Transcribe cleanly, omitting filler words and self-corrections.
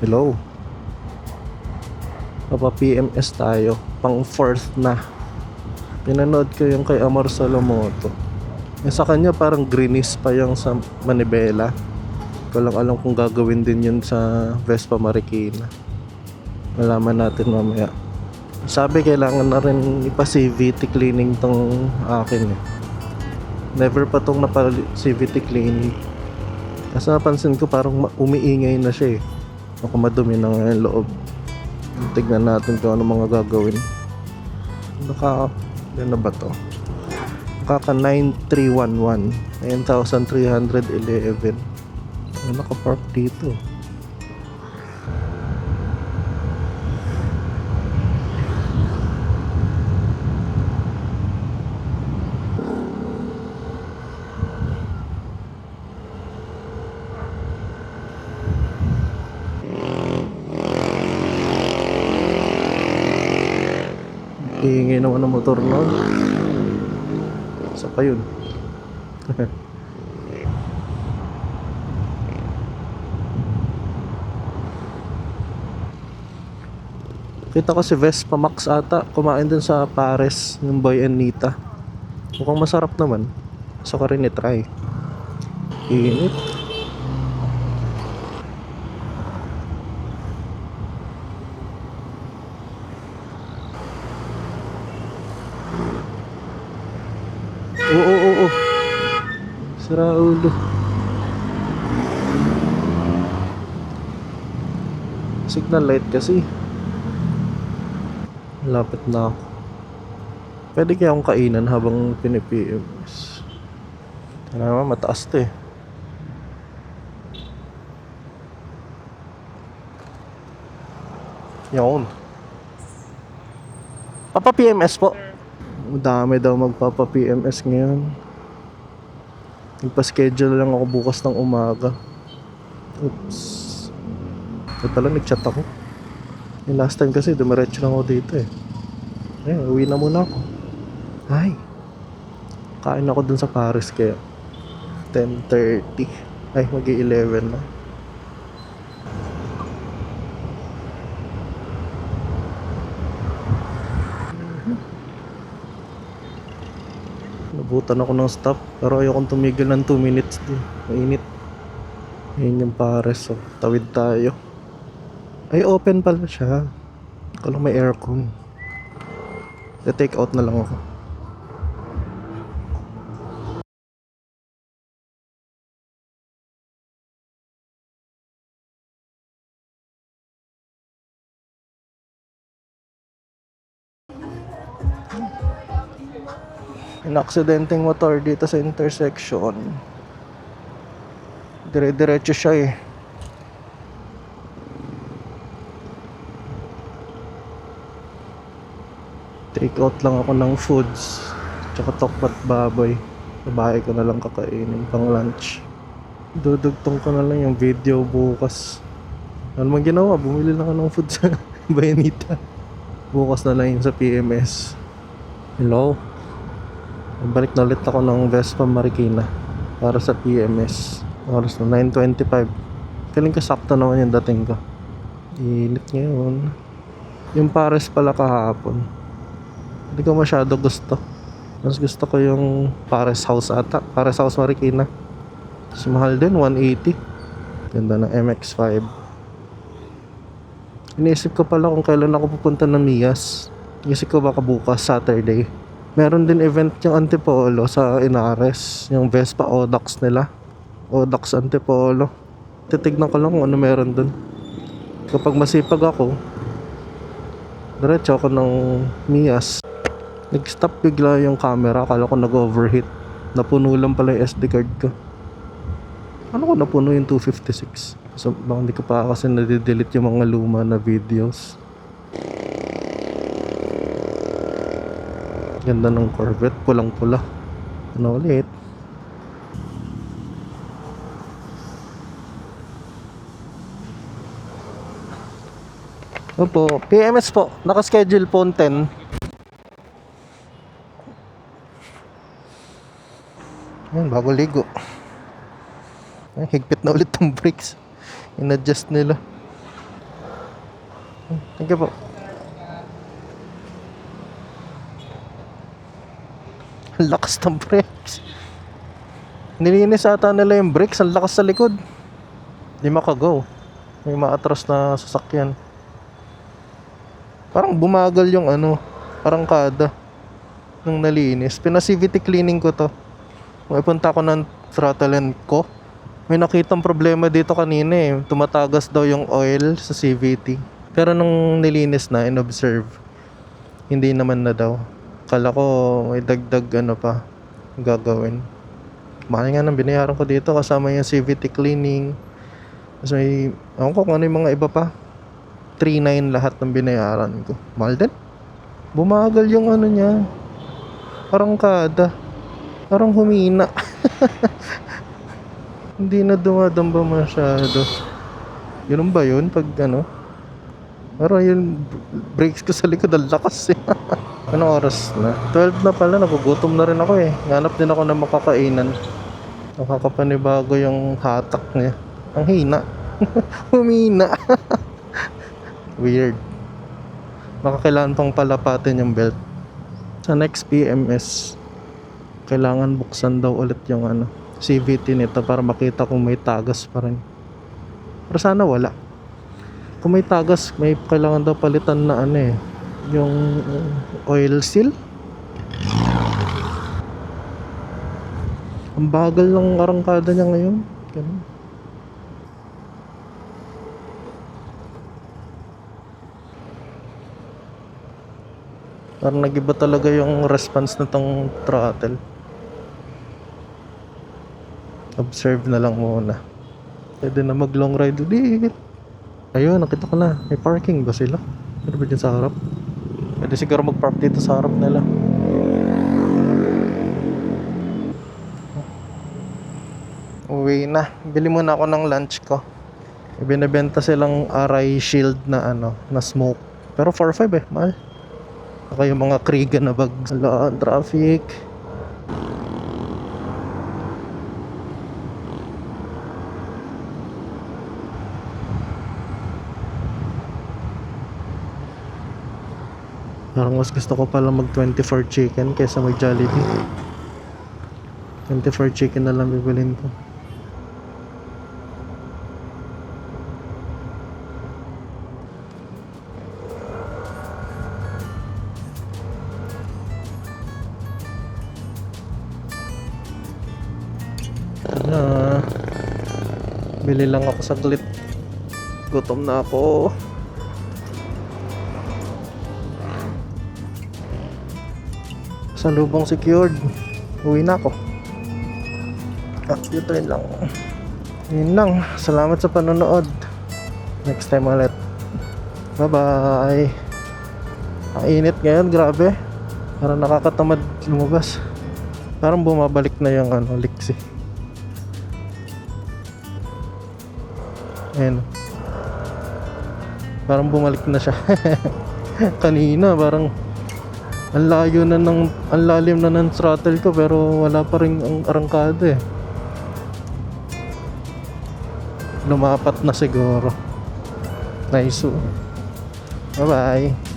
Hello. Papa-PMS tayo. Pang fourth na. Pinanood ko yung kay Amor Solomoto. Yung sa kanya parang greenish pa yung sa Manibela. Ko lang alam kung gagawin din yun sa Vespa Marikina. Malaman natin mamaya. Sabi kailangan na rin ipa-CVT cleaning tong akin eh. Never pa tong napa-CVT cleaning. Kasi napansin ko parang umiingay na siya eh. Baka madumi na nga yung loob. Tignan natin kung ano mga gagawin. Yan na ba to? Kaka 9311 9,311. Ano nakapark dito? Iingay naman ng motor nun. Isa pa yun. Kita ko si Vespa Max ata kumain dun sa Pares yung Boy and Nita. Mukhang masarap naman. Gusto ko rin i-try. Init. Oo. Sira ulo. Signal light kasi. Lapit na ako. Pwede kaya akong kainan habang pinipims. Tara naman, mataas to eh. Yun. Papa-PMS po. Dami daw magpapa-PMS ngayon. Nagpa-schedule lang ako bukas ng umaga. Oops. So pala nag-chat ako. Yung last time kasi dumiretso lang ako dito eh. Uwi na muna ako. Ay. Kain ako dun sa Paris kaya 10:30. Ay, mag-11 na. Nabutan ako ng stop pero ayokong tumigil ng 2 minutes din. Mainit. Ayun yung Paris. So, tawid tayo. Ay, open pala siya. Kala may aircon. Take out na lang ako. Inaksidenteng motor dito sa intersection. Dire-diretso siya eh. Take out lang ako ng foods. Tsaka tokbat baboy. Sa bahay ko na lang kakainin pang lunch. Dudugtong ko na lang yung video bukas. Ano man ginawa? Bumili lang ako ng food sa Bayanita. Bukas na lang yun sa PMS. Hello? Balik na ulit ako ng Vespa Marikina para sa PMS. Oras na 9:25. Feeling ko sakto naman yung dating ko. Init ngayon. Yung Pares pala kahapon. Hindi ko masyado gusto. Mas gusto ko yung Pares House ata. Pares House Marikina. Mas mahal din, 180. Ganda ng MX-5. Iniisip ko pala kung kailan ako pupunta ng Mias. Iniisip ko baka bukas, Saturday. Meron din event yung Antipolo sa Inares. Yung Vespa Odax nila. Odax Antipolo. Titignan ko lang kung ano meron dun. Kapag masipag ako, diretso ako ng Mias. Nag-stop bigla yung camera. Akala ko nag-overheat. Napuno lang pala yung SD card ko. Ano ko napuno yung 256? So baka hindi ko pa kasi nade-delete yung mga luma na videos. Ganda ng Corvette, pulang-pula. Ano ulit? Opo, PMS po. Naka-schedule po 10. Ayan, bago ligo. Ay, higpit na ulit ng brakes. In-adjust nila. Thank you po. Ang lakas ng brakes. Nilinis ata nila yung brakes. Ang lakas sa likod. Di makago. May maatras na sasakyan. Parang bumagal yung ano. Parang kada. Nung nalinis. Pina-CVT cleaning ko to. May punta ko ng throttle and ko. May nakitang problema dito kanina eh. Tumatagas daw yung oil sa CVT. Pero nung nilinis na, in-observe, hindi naman na daw. Kala ko may dagdag ano pa gagawin. Mahal nga nang binayaran ko dito kasama yung CVT cleaning. Tapos may, ewan ko kung ano yung mga iba pa. 3,900 lahat ng binayaran ko. Mahal din. Bumagal yung ano niya. Parang kada. Parang humina. Hindi na dumadamba masyado. Yun ba yun? Pag ano? Pero yung brakes ko sa likod, ang lakas eh. Anong oras na? 12 na pala, nagugutom na rin ako eh. Hanap din ako ng makakainan. Nakakapanibago yung hatak niya. Ang hina. Humina. Weird. Baka kailangan pang palapatin yung belt. Sa next PMS, kailangan buksan daw ulit yung ano, CVT nito para makita kung may tagas pa rin. Pero sana wala. Kung may tagas, may kailangan daw palitan na ano eh, yung oil seal. Ang bagal ng arangkada niya ngayon. Ganun. Parang nag-iba talaga yung response na tong throttle. Observe na lang muna. Pwede na mag long ride ulit. Ayun, nakita ko na. May parking ba sila? Ano ba dyan sa harap? Pwede siguro mag-park dito sa harap nila. Uwi na. Bili muna ako ng lunch ko. Ibinebenta silang Arai Shield na ano, na smoke. Pero 4.5 eh, mahal. Saka yung mga Kriega na bag. Hala, traffic. Parang mas gusto ko pala mag 24 chicken kaysa mag Jollibee. 24 chicken na lang bibilin ko. Bili lang ako saglit. Gutom na ako. Salubong secured. Uwi na ako. Yun rin lang. Yun lang. Salamat sa panonood. Next time ulit. Bye bye. Ang init ngayon, grabe. Parang nakakatamad lumabas. Parang bumabalik na yung ano, liksi. Ayan. Parang bumalik na siya. Kanina parang ang layo na ng, ang lalim na ng throttle ko pero wala pa rin ang arangkada eh. Lumapat na siguro. Nice. Bye bye.